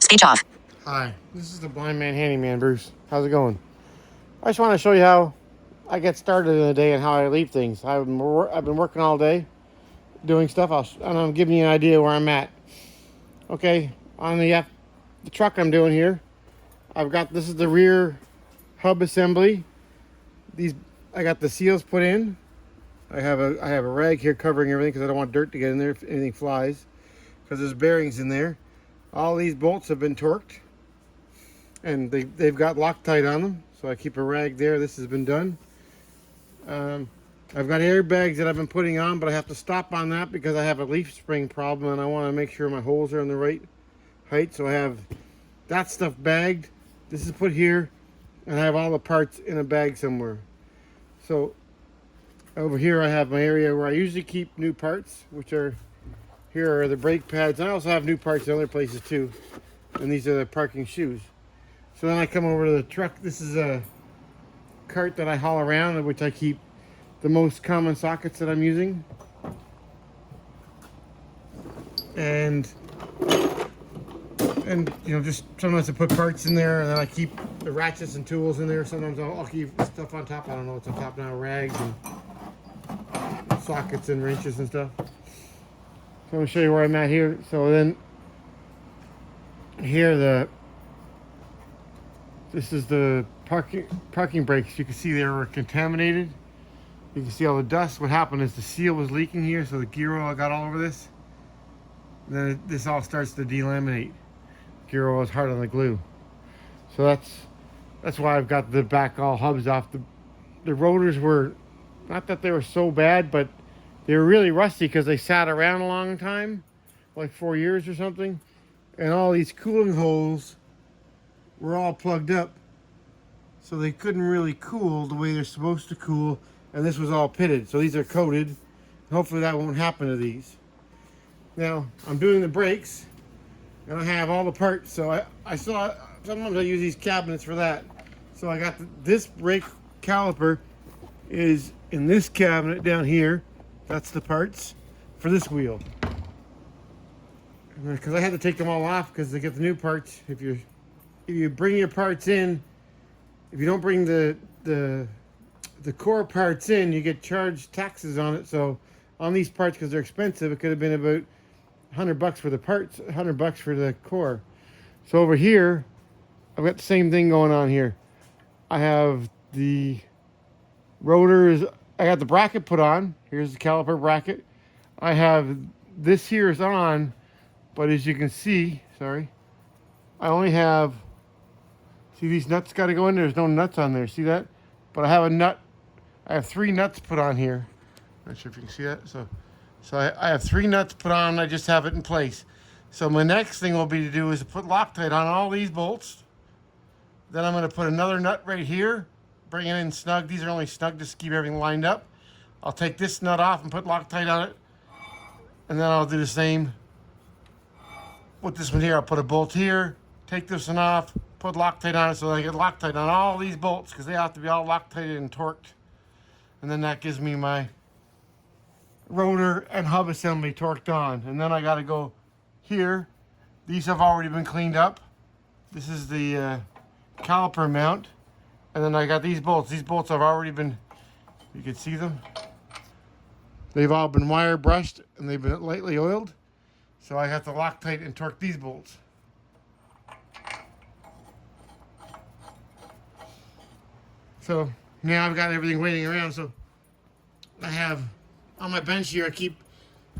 Speech off. Hi, this is the Blind Man Handyman, Bruce. How's it going? I just want to show you how I get started in the day and how I leave things. I've been working all day doing stuff, and I'm giving you an idea where I'm at. Okay, on the truck I'm doing here, this is the rear hub assembly. I got the seals put in. I have a rag here covering everything because I don't want dirt to get in there if anything flies, because there's bearings in there. All these bolts have been torqued, and they've got Loctite on them, so I keep a rag there. This has been done. I've got airbags that I've been putting on, but I have to stop on that because I have a leaf spring problem and I want to make sure my holes are in the right height. So I have that stuff bagged. This is put here, and I have all the parts in a bag somewhere. So over here I have my area where I usually keep new parts, which are here are the brake pads. I also have new parts in other places too, and these are the parking shoes. So then I come over to the truck. This is a cart that I haul around, in which I keep the most common sockets that I'm using. And you know, just sometimes I put parts in there, and then I keep the ratchets and tools in there. Sometimes I'll keep stuff on top. I don't know what's on top now, rags and sockets and wrenches and stuff. So I'm going to show you where I'm at here. So then here this is the parking brakes. You can see they were contaminated. You can see all the dust. What happened is the seal was leaking here, so the gear oil got all over this. And then this all starts to delaminate. Gear oil is hard on the glue. So that's why I've got the back all hubs off. The rotors were, not that they were so bad, but they were really rusty because they sat around a long time, like 4 years or something. And all these cooling holes were all plugged up, so they couldn't really cool the way they're supposed to cool. And this was all pitted, so these are coated. Hopefully that won't happen to these. Now I'm doing the brakes, and I have all the parts. So I saw, sometimes I use these cabinets for that. So I got this brake caliper is in this cabinet down here. That's the parts for this wheel. Because I had to take them all off because they get the new parts. If you bring your parts in, if you don't bring the core parts in, you get charged taxes on it. So on these parts, because they're expensive, it could have been about $100 for the parts, $100 for the core. So over here, I've got the same thing going on here. I have the rotors. I got the bracket put on. Here's the caliper bracket. I have this here is on, but as you can see, sorry, I only have, see these nuts got to go in there. There's no nuts on there. See that? But I have a nut. I have 3 nuts put on here. Not sure if you can see that. So I have 3 nuts put on. I just have it in place. So my next thing will be to do is to put Loctite on all these bolts. Then I'm going to put another nut right here. Bring it in snug. These are only snug just to keep everything lined up. I'll take this nut off and put Loctite on it. And then I'll do the same with this one here. I'll put a bolt here. Take this one off. Put Loctite on it so I get Loctite on all these bolts because they have to be all Loctited and torqued. And then that gives me my rotor and hub assembly torqued on. And then I got to go here. These have already been cleaned up. This is the caliper mount. And then I got these bolts. These bolts have already been, you can see them. They've all been wire brushed and they've been lightly oiled. So I have to Loctite and torque these bolts. So now I've got everything waiting around. So I have on my bench here, I keep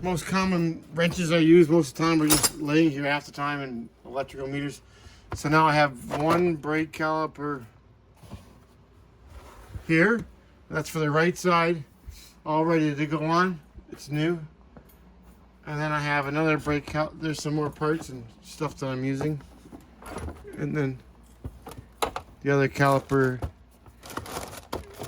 most common wrenches I use most of the time are just laying here half the time, and electrical meters. So now I have 1 brake caliper here. That's for the right side, all ready to go on. It's new. And then I have another brake caliper. There's some more parts and stuff that I'm using. And then the other caliper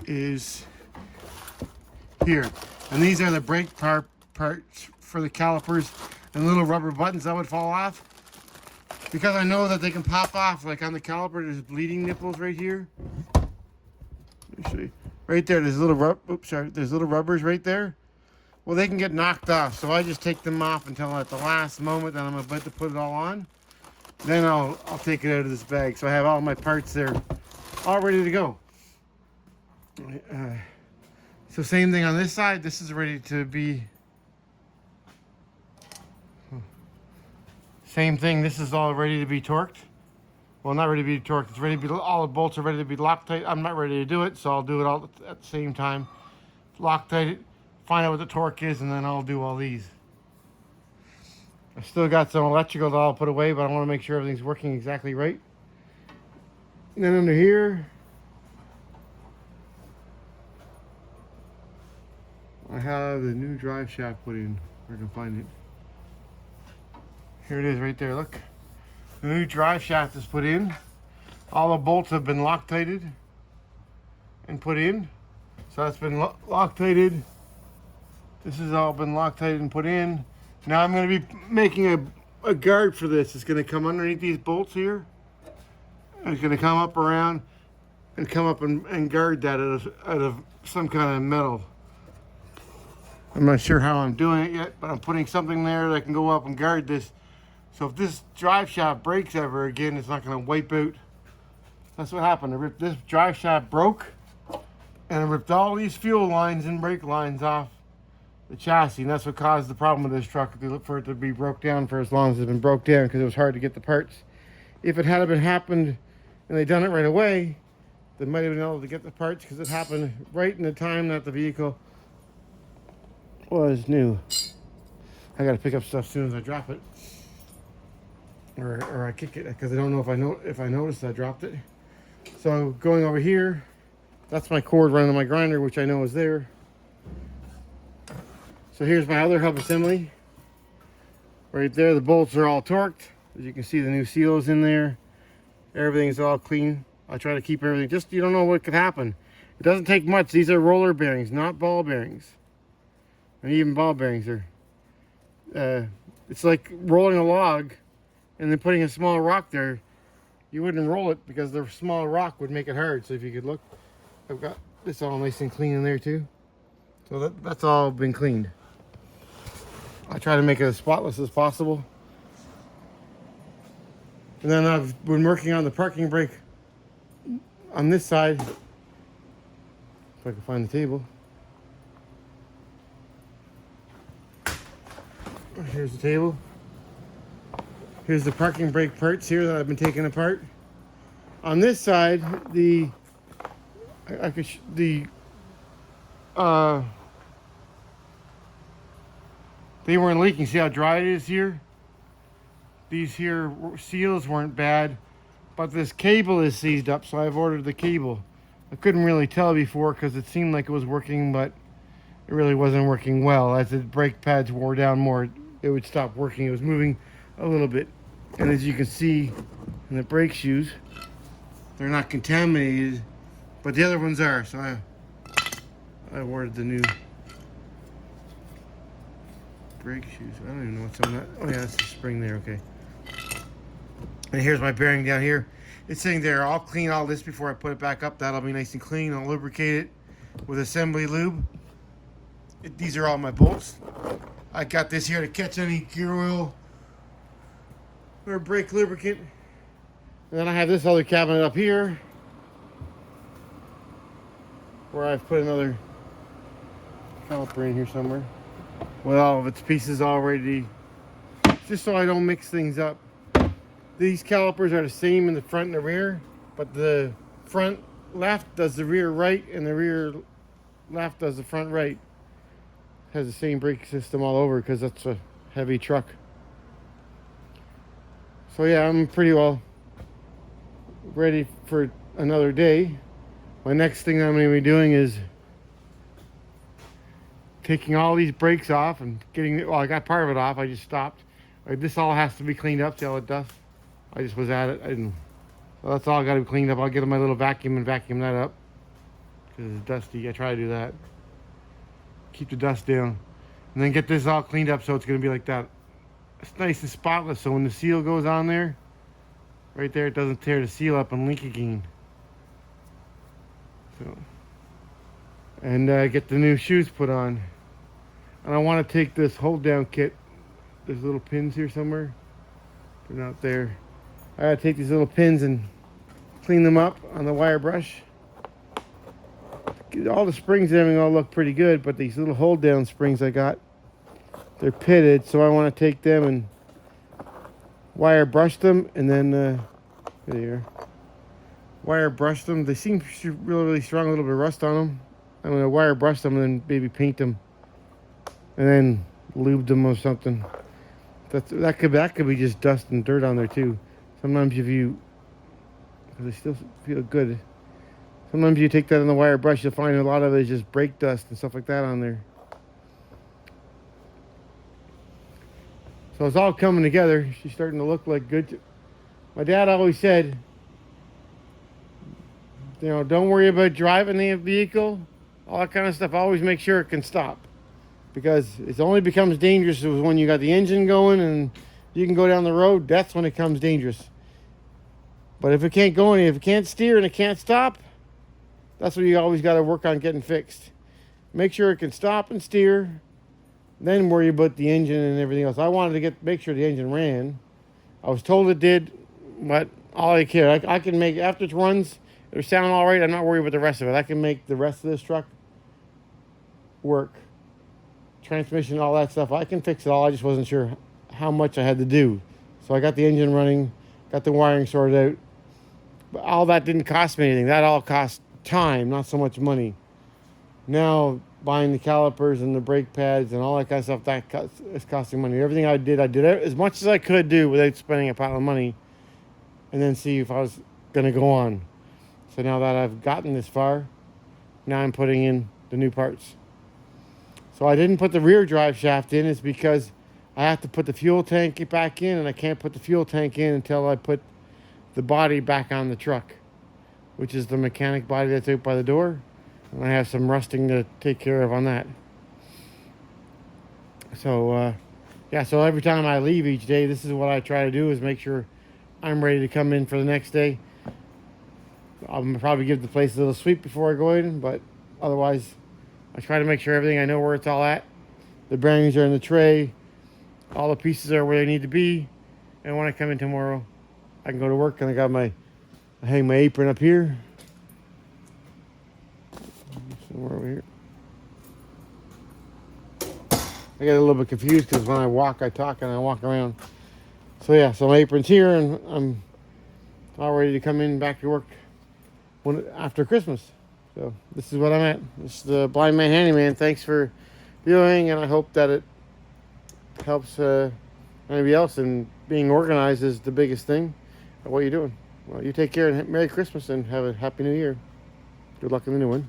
is here. And these are the brake parts for the calipers and little rubber buttons that would fall off. Because I know that they can pop off, like on the caliper, there's bleeding nipples right here. Let me show you. Right there, there's little there's little rubbers right there. Well, they can get knocked off, so I just take them off until at the last moment that I'm about to put it all on. Then I'll take it out of this bag. So I have all my parts there, all ready to go. So same thing on this side. This is ready to be. Same thing. This is all ready to be torqued. Well, not ready to be torqued. It's ready to be. All the bolts are ready to be Loctite. I'm not ready to do it, so I'll do it all at the same time. Loctite it, find out what the torque is, and then I'll do all these. I still got some electrical that I'll put away, but I want to make sure everything's working exactly right. And then under here, I have the new drive shaft put in. Where can I find it? Here it is right there, look. The new drive shaft is put in. All the bolts have been Loctited and put in. So that's been Loctited. This has all been Loctited and put in. Now I'm going to be making a guard for this. It's going to come underneath these bolts here. And it's going to come up around and come up and guard that out of some kind of metal. I'm not sure how I'm doing it yet, but I'm putting something there that can go up and guard this. So if this drive shaft breaks ever again, it's not going to wipe out. That's what happened. This drive shaft broke, and it ripped all these fuel lines and brake lines off the chassis, and that's what caused the problem with this truck. They look for it to be broke down for as long as it's been broke down, because it was hard to get the parts. If it had been happened and they done it right away, they might have been able to get the parts, because it happened right in the time that the vehicle was new. I got to pick up stuff as soon as I drop it, or I kick it, because I don't know if I noticed I dropped it. So going over here, that's my cord running to my grinder, which I know is there. So here's my other hub assembly. Right there, the bolts are all torqued. As you can see, the new seals in there. Everything's all clean. I try to keep everything, just you don't know what could happen. It doesn't take much. These are roller bearings, not ball bearings. And even ball bearings are, it's like rolling a log and then putting a small rock there. You wouldn't roll it because the small rock would make it hard. So if you could look, I've got this all nice and clean in there too. So that's all been cleaned. I try to make it as spotless as possible. And then I've been working on the parking brake on this side. If I can find the table. Here's the table. Here's the parking brake parts here that I've been taking apart. On this side, they weren't leaking. See how dry it is here? These here seals weren't bad, but this cable is seized up, so I've ordered the cable. I couldn't really tell before because it seemed like it was working, but it really wasn't working well. As the brake pads wore down more, it would stop working. It was moving a little bit. And as you can see in the brake shoes, they're not contaminated, but the other ones are. So I ordered the new brake shoes. I don't even know what's on that. Oh yeah, that's the spring there, okay. And here's my bearing down here. It's sitting there. I'll clean all this before I put it back up. That'll be nice and clean. I'll lubricate it with assembly lube. These are all my bolts. I got this here to catch any gear oil or brake lubricant. And then I have this other cabinet up here where I've put another caliper in here somewhere with all of its pieces already, just so I don't mix things up. These calipers are the same in the front and the rear, but the front left does the rear right and the rear left does the front right. Has the same brake system all over because that's a heavy truck. So yeah, I'm pretty well ready for another day. My next thing I'm going to be doing is taking all these brakes off and getting, well, I got part of it off. I just stopped. This all has to be cleaned up. See all the dust? I just was at it. So that's all got to be cleaned up. I'll get my little vacuum and vacuum that up because it's dusty. I try to do that. Keep the dust down. And then get this all cleaned up so it's going to be like that. It's nice and spotless, so when the seal goes on there, right there, it doesn't tear the seal up and leak again. So, and get the new shoes put on. And I want to take this hold down kit. There's little pins here somewhere. They're not there. I gotta take these little pins and clean them up on the wire brush. All the springs and everything all look pretty good, but these little hold down springs I got, they're pitted, so I want to take them and wire brush them, and then there you are. Wire brush them. They seem really strong, a little bit of rust on them. I'm gonna wire brush them and then maybe paint them, and then lube them or something. That could be just dust and dirt on there too. Sometimes if you, because they still feel good. Sometimes you take that in the wire brush, you'll find a lot of it is just brake dust and stuff like that on there. So it's all coming together. She's starting to look like good. My dad always said, you know, don't worry about driving the vehicle, all that kind of stuff. Always make sure it can stop, because it only becomes dangerous when you got the engine going and you can go down the road. That's when it becomes dangerous. But if it can't go any, if it can't steer and it can't stop, that's what you always got to work on getting fixed. Make sure it can stop and steer, then worry about the engine and everything else. I wanted to make sure the engine ran. I was told it did, but all I care. I can make, after it runs, it'll sound all right. I'm not worried about the rest of it. I can make the rest of this truck work. Transmission, all that stuff. I can fix it all. I just wasn't sure how much I had to do. So I got the engine running, got the wiring sorted out. But all that didn't cost me anything. That all cost time, not so much money. Now buying the calipers and the brake pads and all that kind of stuff, that is costing money. Everything I did as much as I could do without spending a pile of money, and then see if I was going to go on. So now that I've gotten this far, now I'm putting in the new parts. So I didn't put the rear drive shaft in. It's because I have to put the fuel tank back in, and I can't put the fuel tank in until I put the body back on the truck, which is the mechanic body that's out by the door. And I have some rusting to take care of on that. So, yeah, so every time I leave each day, this is what I try to do, is make sure I'm ready to come in for the next day. I'll probably give the place a little sweep before I go in, but otherwise, I try to make sure everything, I know where it's all at. The bearings are in the tray. All the pieces are where they need to be. And when I come in tomorrow, I can go to work, and I hang my apron up here. Somewhere over here. I get a little bit confused because when I walk, I talk, and I walk around. So yeah, so my apron's here, and I'm all ready to come in back to work after Christmas. So this is what I'm at. This is the Blind Man Handyman. Thanks for viewing, and I hope that it helps anybody else. And being organized is the biggest thing. What are you doing? Well, you take care, and Merry Christmas, and have a Happy New Year. Good luck in the new one.